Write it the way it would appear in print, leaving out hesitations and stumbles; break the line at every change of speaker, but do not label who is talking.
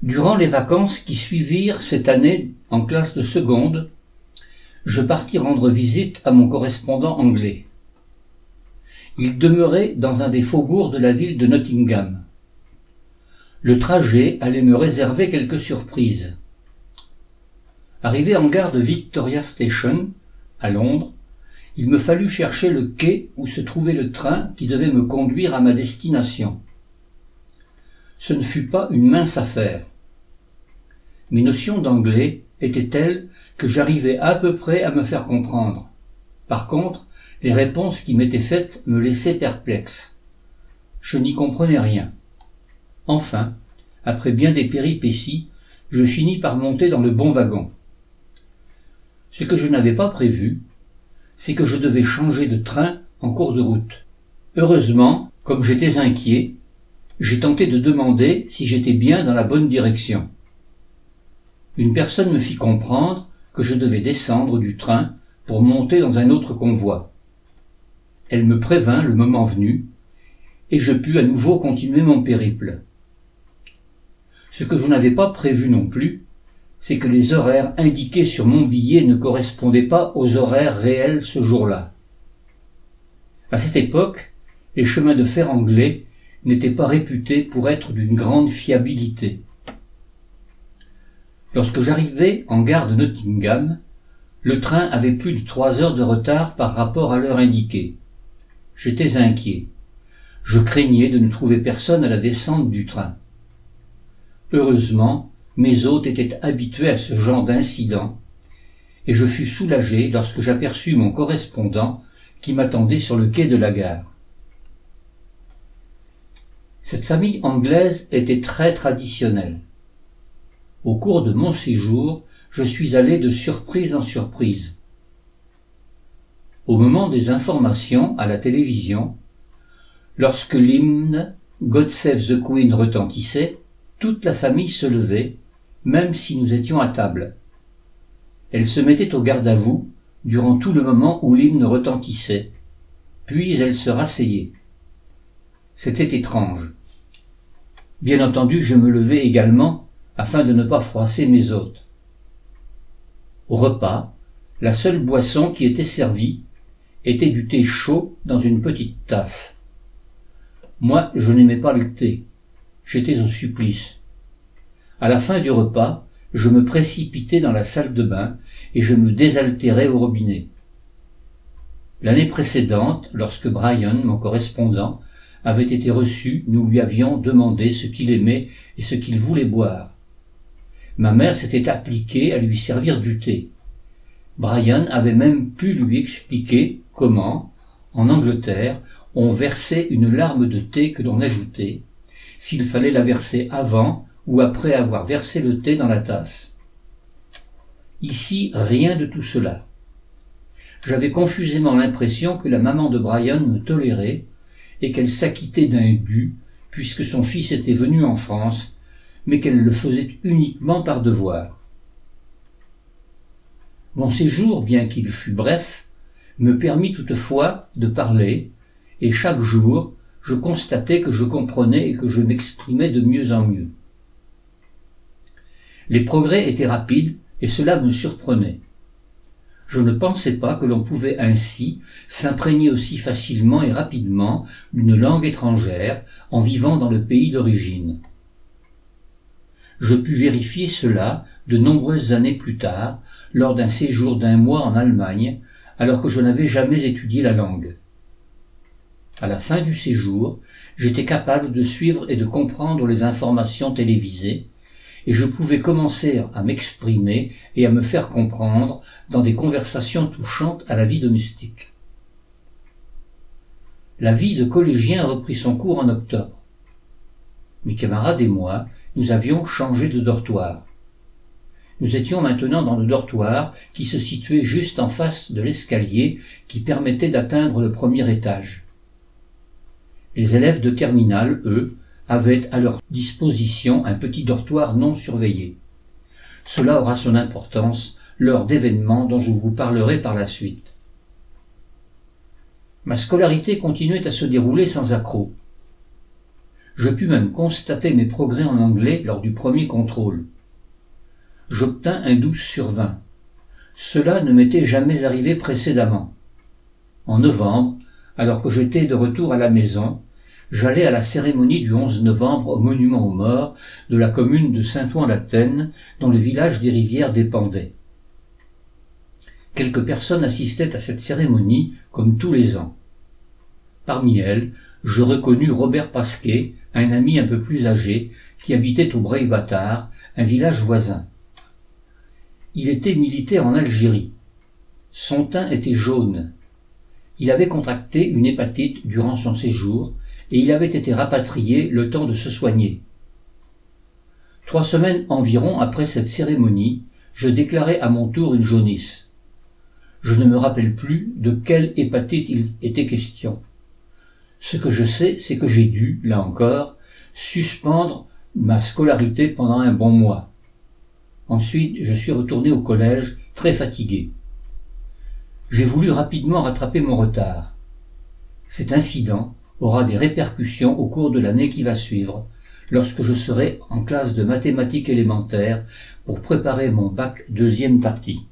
Durant les vacances qui suivirent cette année en classe de seconde, je partis rendre visite à mon correspondant anglais. Il demeurait dans un des faubourgs de la ville de Nottingham. Le trajet allait me réserver quelques surprises. Arrivé en gare de Victoria Station, à Londres, il me fallut chercher le quai où se trouvait le train qui devait me conduire à ma destination. Ce ne fut pas une mince affaire. Mes notions d'anglais étaient telles que j'arrivais à peu près à me faire comprendre. Par contre, les réponses qui m'étaient faites me laissaient perplexe. Je n'y comprenais rien. Enfin, après bien des péripéties, je finis par monter dans le bon wagon. Ce que je n'avais pas prévu, c'est que je devais changer de train en cours de route. Heureusement, comme j'étais inquiet, j'ai tenté de demander si j'étais bien dans la bonne direction. Une personne me fit comprendre que je devais descendre du train pour monter dans un autre convoi. Elle me prévint le moment venu, et je pus à nouveau continuer mon périple. Ce que je n'avais pas prévu non plus, c'est que les horaires indiqués sur mon billet ne correspondaient pas aux horaires réels ce jour-là. À cette époque, les chemins de fer anglais n'étaient pas réputés pour être d'une grande fiabilité. Lorsque j'arrivai en gare de Nottingham, le train avait plus de 3 heures de retard par rapport à l'heure indiquée. J'étais inquiet. Je craignais de ne trouver personne à la descente du train. Heureusement, mes hôtes étaient habitués à ce genre d'incident, et je fus soulagé lorsque j'aperçus mon correspondant qui m'attendait sur le quai de la gare. Cette famille anglaise était très traditionnelle. Au cours de mon séjour, je suis allé de surprise en surprise. Au moment des informations à la télévision, lorsque l'hymne God Save the Queen retentissait, toute la famille se levait, même si nous étions à table. Elle se mettait au garde à vous durant tout le moment où l'hymne retentissait, puis elle se rasseyait. C'était étrange. Bien entendu, je me levai également afin de ne pas froisser mes hôtes. Au repas, la seule boisson qui était servie était du thé chaud dans une petite tasse. Moi, je n'aimais pas le thé. J'étais au supplice. À la fin du repas, je me précipitai dans la salle de bain et je me désaltérai au robinet. L'année précédente, lorsque Brian, mon correspondant, avait été reçu, nous lui avions demandé ce qu'il aimait et ce qu'il voulait boire. Ma mère s'était appliquée à lui servir du thé. Brian avait même pu lui expliquer comment, en Angleterre, on versait une larme de thé que l'on ajoutait, s'il fallait la verser avant ou après avoir versé le thé dans la tasse. Ici, rien de tout cela. J'avais confusément l'impression que la maman de Brian me tolérait et qu'elle s'acquittait d'un dû, puisque son fils était venu en France, mais qu'elle le faisait uniquement par devoir. Mon séjour, bien qu'il fût bref, me permit toutefois de parler, et chaque jour, je constatais que je comprenais et que je m'exprimais de mieux en mieux. Les progrès étaient rapides, et cela me surprenait. Je ne pensais pas que l'on pouvait ainsi s'imprégner aussi facilement et rapidement d'une langue étrangère en vivant dans le pays d'origine. Je pus vérifier cela de nombreuses années plus tard, lors d'un séjour d'1 mois en Allemagne, alors que je n'avais jamais étudié la langue. À la fin du séjour, j'étais capable de suivre et de comprendre les informations télévisées, et je pouvais commencer à m'exprimer et à me faire comprendre dans des conversations touchantes à la vie domestique. La vie de collégien reprit son cours en octobre. Mes camarades et moi, nous avions changé de dortoir. Nous étions maintenant dans le dortoir qui se situait juste en face de l'escalier qui permettait d'atteindre le premier étage. Les élèves de terminale, eux, avaient à leur disposition un petit dortoir non surveillé. Cela aura son importance lors d'événements dont je vous parlerai par la suite. Ma scolarité continuait à se dérouler sans accroc. Je pus même constater mes progrès en anglais lors du premier contrôle. J'obtins un 12/20. Cela ne m'était jamais arrivé précédemment. En novembre, alors que j'étais de retour à la maison, j'allais à la cérémonie du 11 novembre au monument aux morts de la commune de Saint-Ouen-la-Tène, dont le village des Rivières dépendait. Quelques personnes assistaient à cette cérémonie, comme tous les ans. Parmi elles, je reconnus Robert Pasquet, un ami un peu plus âgé, qui habitait au Breuil-Bâtard, un village voisin. Il était militaire en Algérie. Son teint était jaune. Il avait contracté une hépatite durant son séjour et il avait été rapatrié le temps de se soigner. 3 semaines environ après cette cérémonie, je déclarai à mon tour une jaunisse. Je ne me rappelle plus de quelle hépatite il était question. Ce que je sais, c'est que j'ai dû, là encore, suspendre ma scolarité pendant un bon mois. Ensuite, je suis retourné au collège, très fatigué. J'ai voulu rapidement rattraper mon retard. Cet incident aura des répercussions au cours de l'année qui va suivre, lorsque je serai en classe de mathématiques élémentaires pour préparer mon bac deuxième partie.